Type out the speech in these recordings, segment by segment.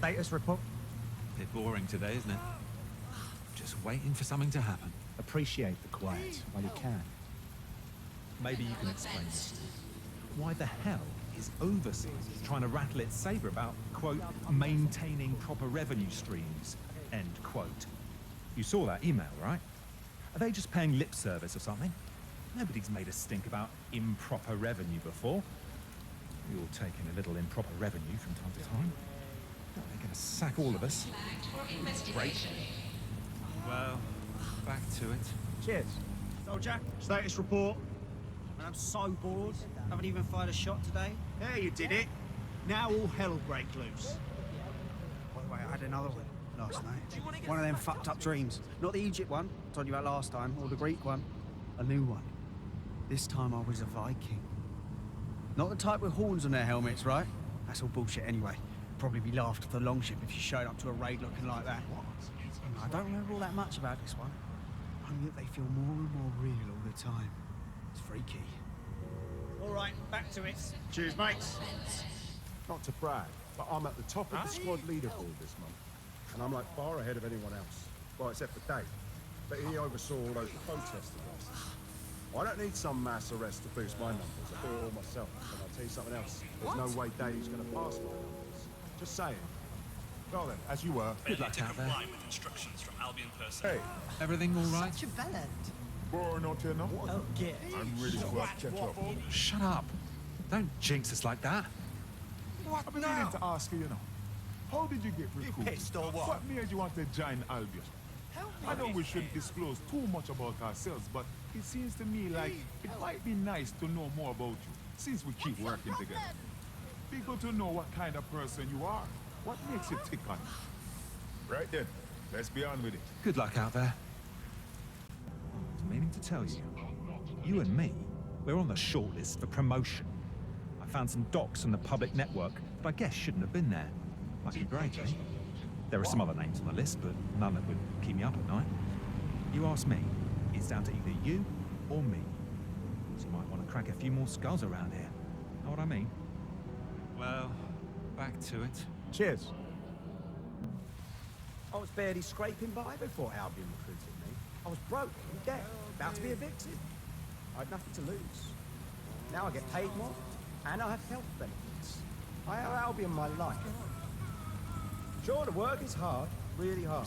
Status report? Bit boring today, isn't it? Just waiting for something to happen. Appreciate the quiet while you can. Maybe you can explain this. Why the hell is Overseas trying to rattle its sabre about, quote, maintaining proper revenue streams, end quote? You saw that email, right? Are they just paying lip service or something? Nobody's made a stink about improper revenue before. We all take in a little improper revenue from time to time. They're going to sack all of us. Great. Well, back to it. Cheers. Soldier, status report. And I'm so bored. Haven't even fired a shot today. There, you did it. Now all hell will break loose. By the way, I had another one last night. One of them fucked up dreams. Not the Egypt one, I told you about last time, or the Greek one. A new one. This time I was a Viking. Not the type with horns on their helmets, right? That's all bullshit anyway. Probably be laughed at the longship if you showed up to a raid looking like that. I don't remember all that much about this one. Only that they feel more and more real all the time. It's freaky. All right, back to it. Cheers, mates. Not to brag, but I'm at the top of the squad leaderboard this month. And I'm like far ahead of anyone else. Well, except for Dave. But he oversaw all those protest arrests. I don't need some mass arrest to boost my numbers. I do it all myself. And I'll tell you something else. There's no way Dave's going to pass my numbers. Just saying. Well then, as you were. Good luck out there. With instructions from Albion personnel. Hey. Everything all right? Such a bellend. Borough not here now? Oh, get. I'm really worth catch up. Shut up. Don't jinx us like that. What I've been meaning to ask you, how did you get recruited? pissed or what? What made you want to join Albion? I know we shouldn't disclose too much about ourselves, but it seems to me like it might be nice to know more about you, since we keep working together. Be good to know what kind of person you are. What makes you tick on you? Right then, let's be on with it. Good luck out there. I was meaning to tell you, you and me, we're on the shortlist for promotion. I found some docs on the public network that I guess shouldn't have been there. Must be great, eh? There are some other names on the list, but none that would keep me up at night. You ask me, it's down to either you or me. So you might want to crack a few more skulls around here. Know what I mean? Well, back to it. Cheers. I was barely scraping by before Albion recruited me. I was broke, in debt, about to be evicted. I had nothing to lose. Now I get paid more, and I have health benefits. I owe Albion my life. Sure, the work is hard, really hard.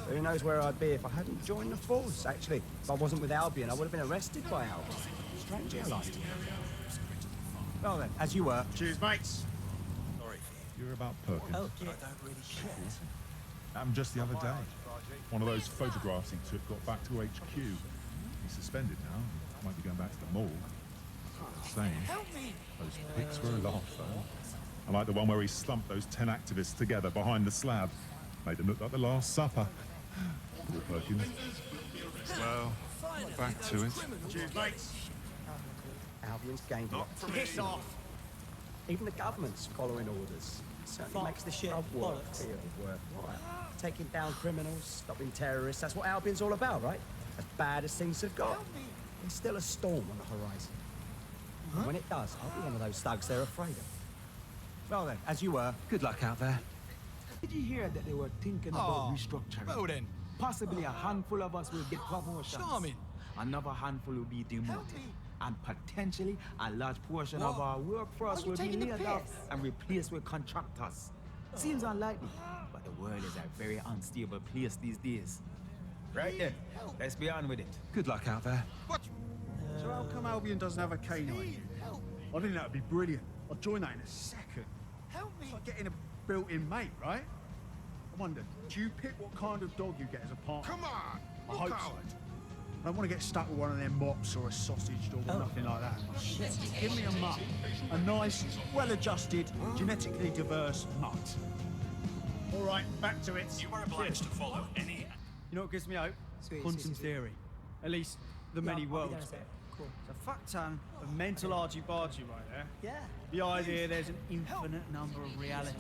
But who knows where I'd be if I hadn't joined the force, actually. If I wasn't with Albion, I would have been arrested by Albion. Strange how life. Well then, as you were. Cheers, mates. You're about Perkins. Oh, get. Happened just the other day. One of those photographs he took got back to HQ. He's suspended now. Might be going back to the morgue. Saying, those pics were a laugh, though. I like the one where he slumped those 10 activists together behind the slab. Made them look like the Last Supper. Poor Perkins. Well, back to it. Cheers, mates. Albion's gained Piss off. Even the government's following orders. Certainly Fuck makes the shit, hard work bollocks. feel worthwhile. Taking down criminals, stopping terrorists, that's what Albion's all about, right? As bad as things have got, there's still a storm on the horizon. And when it does, I'll be one of those thugs they're afraid of. Well then, as you were. Good luck out there. Did you hear that they were thinking about restructuring? Well then. Possibly a handful of us will get promotions. Charming. Another handful will be demoted. And potentially a large portion of our workforce will be laid off and replaced with contractors. Seems unlikely, but the world is a very unstable place these days. Right then, let's be on with it. Good luck out there. So how come Albion doesn't have a K-9? I think that'd be brilliant. I'll join that in a second. It's like getting a built-in mate, right? I wonder, do you pick what kind of dog you get as a partner? Come on. I hope so. I don't want to get stuck with one of them mops or a sausage dog or nothing like that. Give me a mutt. A nice, well-adjusted, genetically diverse mutt. All right, back to it. You are obliged to follow any... You know what gives me hope? Sweet, Hunson's theory. At least the many worlds bit. Cool. It's a fuck ton of mental argy-bargy right there. Yeah. The idea there's an infinite number of realities.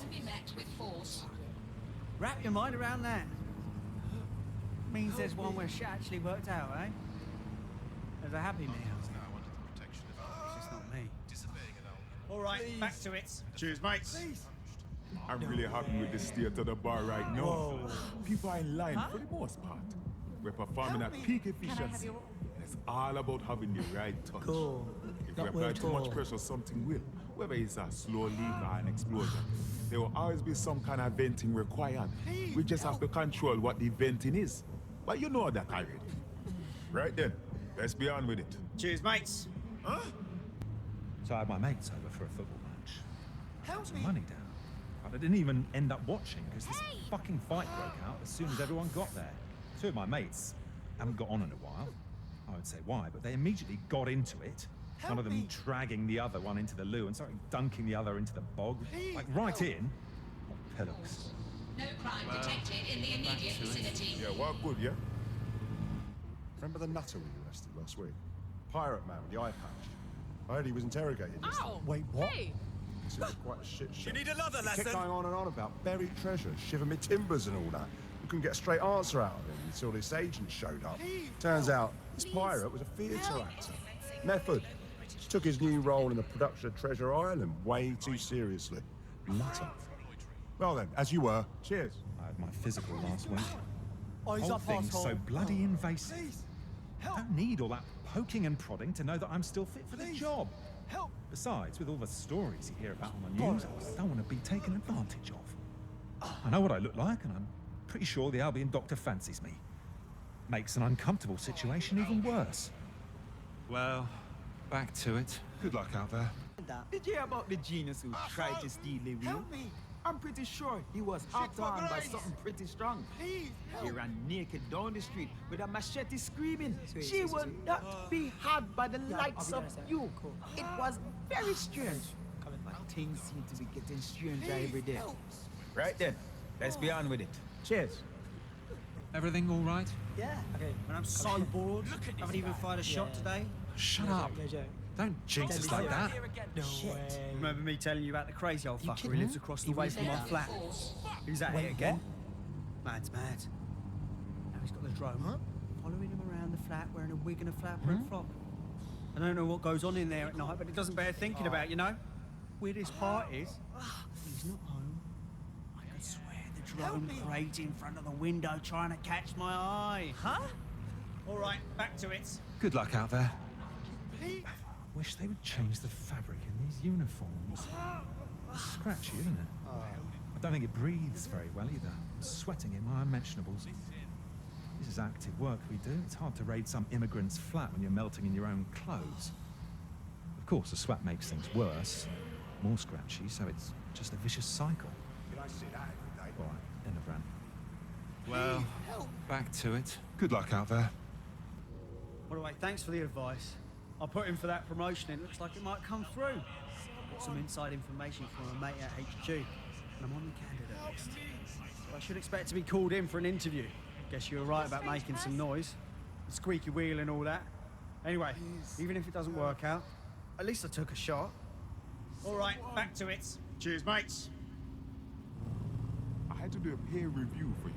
Wrap your mind around that. Means there's one where shit actually worked out, eh? There's a happy meal. It's just not me. All right, back to it. Cheers, mates. I'm really happy with the state of the bar right now. People are in line for the most part. We're performing at peak efficiency. And it's all about having the right touch. Cool. If we apply too much pressure, something will. Whether it's a slow leak or an explosion, there will always be some kind of venting required. We just have to control what the venting is. But you know that already. Right then, let's be on with it. Cheers, mates. So I had my mates over for a football match. Help Some money down. But I didn't even end up watching because this fucking fight broke out as soon as everyone got there. Two of my mates haven't got on in a while. I won't say why, but they immediately got into it. One of them dragging the other one into the loo and started dunking the other into the bog. Like right in. Pillocks. No crime detected in the immediate vicinity. Yeah, well, good, yeah? Remember the nutter we arrested last week? Pirate man with the eye patch. I heard he was interrogated yesterday. Ow! Wait, what? Hey! This was quite a shit show. You need another He lesson? kept going on and on about buried treasure, shiver me timbers and all that. We couldn't get a straight answer out of him until this agent showed up. Turns out, this pirate was a theatre actor. Method. Took his new role in the production of Treasure Island way too seriously. Nutter. Well then, as you were, cheers. I had my physical last week. Eyes Whole up, thing's asshole. so bloody invasive. I don't need all that poking and prodding to know that I'm still fit for the job. Help! Besides, with all the stories you hear about on the news, I don't want to be taken advantage of. I know what I look like, and I'm pretty sure the Albion doctor fancies me. Makes an uncomfortable situation even worse. Well, back to it. Good luck out there. Did you hear about the genius who tried to steal the wheel? Help me. I'm pretty sure he was hopped on by something pretty strong. Please, He ran naked down the street with a machete screaming, "She will not be had by the likes of you." It was very strange. But things seem to be getting stranger every day. Right then, let's be on with it. Cheers. Everything all right? Yeah. Okay. And I'm so bored. I haven't even fired a shot today. Shut up. Don't jinx us like that. Remember me telling you about the crazy old fucker who lives across the way from my flat? Who's at it again? Man's mad. Now he's got the drone following him around the flat wearing a wig and a flatproof flop. I don't know what goes on in there at night, but it doesn't bear thinking about, you know? Weirdest part is, he's not home. I could swear the drone prayed in front of the window trying to catch my eye. Huh? All right, back to it. Good luck out there. Wish they would change the fabric in these uniforms. It's scratchy, isn't it? I don't think it breathes very well either. I'm sweating in my unmentionables. This is active work we do. It's hard to raid some immigrant's flat when you're melting in your own clothes. Of course, the sweat makes things worse. More scratchy, so it's just a vicious cycle. Can I see that every day? All right, end of rant. Well, back to it. Good luck out there. By the way, thanks for the advice. I put in for that promotion and it looks like it might come through. Got some inside information from a mate at HQ, and I'm on the candidate list. So I should expect to be called in for an interview. Guess you were right about making some noise. The squeaky wheel and all that. Anyway, even if it doesn't work out, at least I took a shot. All right, back to it. Cheers, mates. I had to do a peer review for you.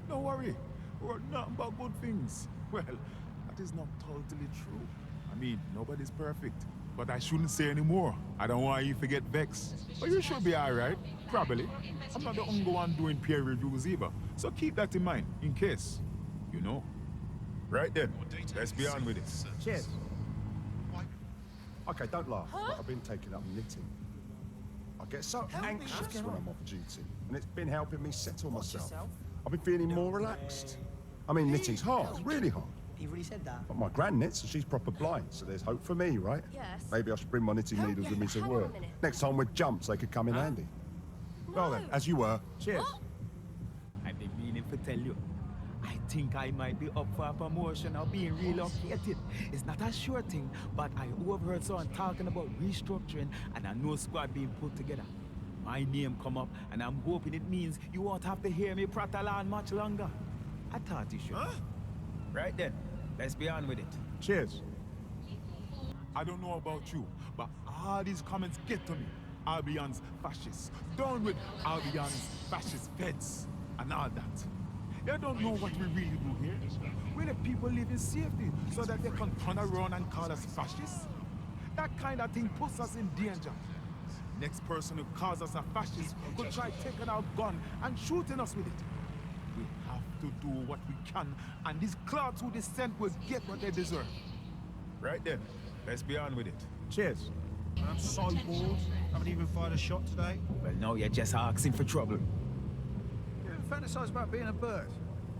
Don't worry, we wrote nothing but good things. Well, that is not totally true. I mean, nobody's perfect. But I shouldn't say any more. I don't want you to get vexed. But you should be alright, probably. I'm not the only one doing peer reviews either. So keep that in mind, in case, you know. Right then, let's be on with it. Cheers. Okay, don't laugh, but I've been taking up knitting. I get so anxious when I'm off duty, and it's been helping me settle myself. I've been feeling more relaxed. I mean, knitting's hard, really hard. He really said that. But my gran knits, and she's proper blind, so there's hope for me, right? Yes. Maybe I should bring my knitting needles with me to hang on a work. minute. Next time with jumps, they could come in handy. Well then, as you were, cheers. I've been meaning to tell you. I think I might be up for a promotion or being relocated. It's not a sure thing, but I overheard someone talking about restructuring and a new squad being put together. My name come up, and I'm hoping it means you won't have to hear me prattle on much longer. I thought you should. Right then, let's be on with it. Cheers. I don't know about you, but all these comments get to me. Albion's fascists. Down with Albion's fascist feds and all that. They don't know what we really do here. We let people live in safety so that they can turn around and call us fascists. That kind of thing puts us in danger. Next person who calls us a fascist could try taking our gun and shooting us with it. We have to do what we can, and these clouds who descend will get what they deserve. Right then, let's be on with it. Cheers. I'm so bored. Haven't even fired a shot today. Well, now you're just asking for trouble. You ever fantasize about being a bird?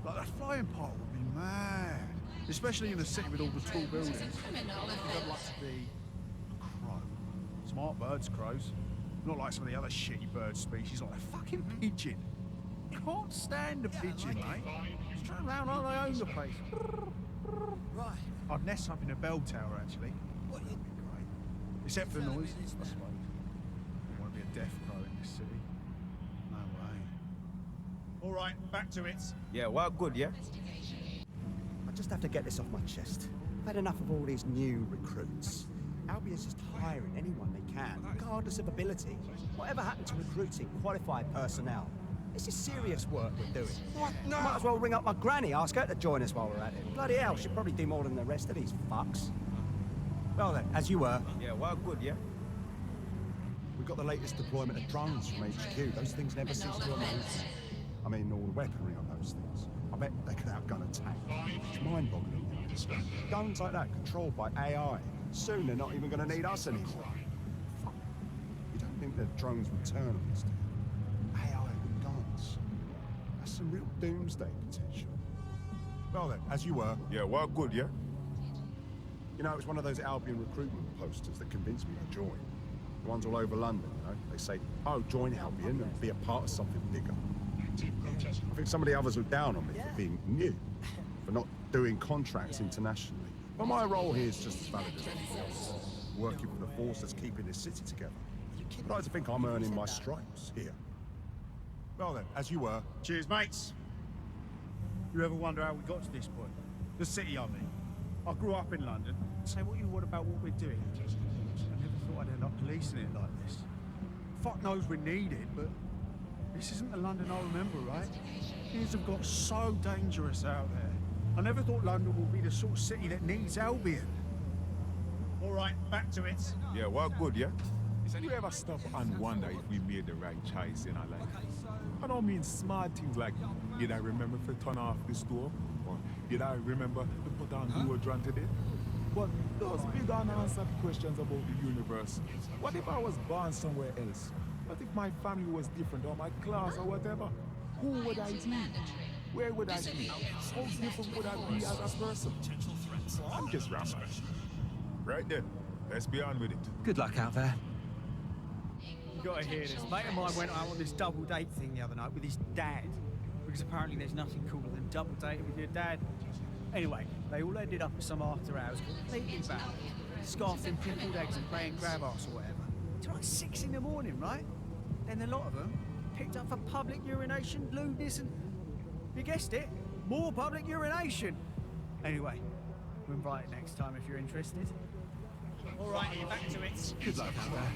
Like that flying part would be mad. Especially in a city with all the tall buildings. I'd like to be a crow. Smart birds, crows. Not like some of the other shitty bird species, like a fucking pigeon. Can't stand a pigeon, mate. Just turn around like they own the place. Right. I'd nest up in a bell tower, actually. What would be great. Except for the noise, I suppose. I want to be a deaf crow in this city. No way. All right, back to it. Yeah, well, good, yeah? I just have to get this off my chest. I've had enough of all these new recruits. Albion's just hiring anyone they can, regardless of ability. Whatever happened to recruiting qualified personnel? This is serious work we're doing. What? No. Might as well ring up my granny, ask her to join us while we're at it. Bloody hell, she'll probably do more than the rest of these fucks. Well then, as you were. Yeah, well, good, yeah? We got the latest deployment of drones from HQ. Those things never cease to amaze. I mean, all the weaponry on those things. I bet they could outgun a tank. It's mind-boggling. Guns like that controlled by AI. Soon they're not even going to need us anymore. Fuck. You don't think that drones would turn on us, do you? AI with guns. That's some real doomsday potential. Well then, as you were. Yeah, well, good, yeah? You know, it's one of those Albion recruitment posters that convinced me to join. The ones all over London, you know? They say, oh, join Albion and be a part of something bigger. I think some of the others were down on me for being new, for not doing contracts internationally. But my role here is just as valid as anything else, working for the force that's keeping this city together. I'd like to think I'm earning my stripes here. Well then, as you were. Cheers, mates. You ever wonder how we got to this point? The city, I mean. I grew up in London. Say what you want about what we're doing. I never thought I'd end up policing it like this. Fuck knows we need it, but this isn't the London I remember, right? Things have got so dangerous out there. I never thought London would be the sort of city that needs Albion. All right, back to it. Yeah, well, good, yeah? You ever stop and wonder if we made the right choice in our life? I don't mean small things like, did I remember to turn off the stove? Or did I remember to put on deodorant today? But those big unanswered questions about the universe. What if I was born somewhere else? What if my family was different, or my class, or whatever? Who would I be? Where would I be? How different would I be as a person? I'm just rambling. Right then, let's be on with it. Good luck out there. You gotta hear this. Mate of mine went out on this double date thing the other night with his dad. Because apparently there's nothing cooler than double dating with your dad. Anyway, they all ended up at some after hours completely bad. Scarfing pimpled eggs and playing grab ass or whatever. Till like 6 in the morning, right? Then a lot of them picked up for public urination, lewdness, and you guessed it, more public urination. Anyway, we'll invite it next time if you're interested. All right, back to it. Good luck out there.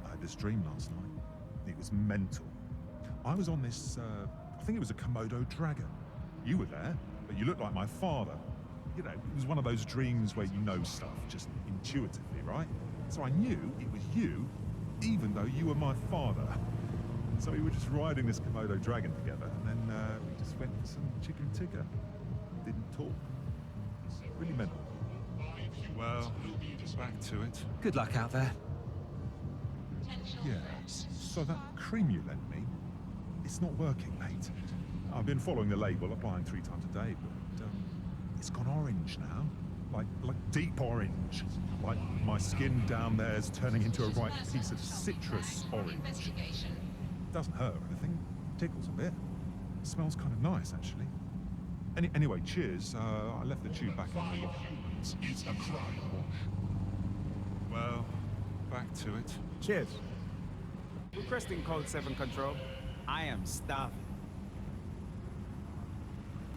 I had this dream last night. It was mental. I was on this, I think it was a Komodo dragon. You were there, but you looked like my father. You know, it was one of those dreams where you know stuff just intuitively, right? So I knew it was you, even though you were my father. So we were just riding this Komodo dragon together, and then we just went for some chicken tikka. Didn't talk. It's really mental. Well, back to it. Good luck out there. Yeah, so that cream you lent me, it's not working, mate. I've been following the label, applying 3 times a day, but it's gone orange now. Like deep orange. Like my skin down there's turning into a right piece of citrus orange. Doesn't hurt or anything, tickles a bit. It smells kind of nice, actually. Anyway, cheers. I left the tube back on the... Well, back to it. Cheers. Requesting code 7 control. I am starving.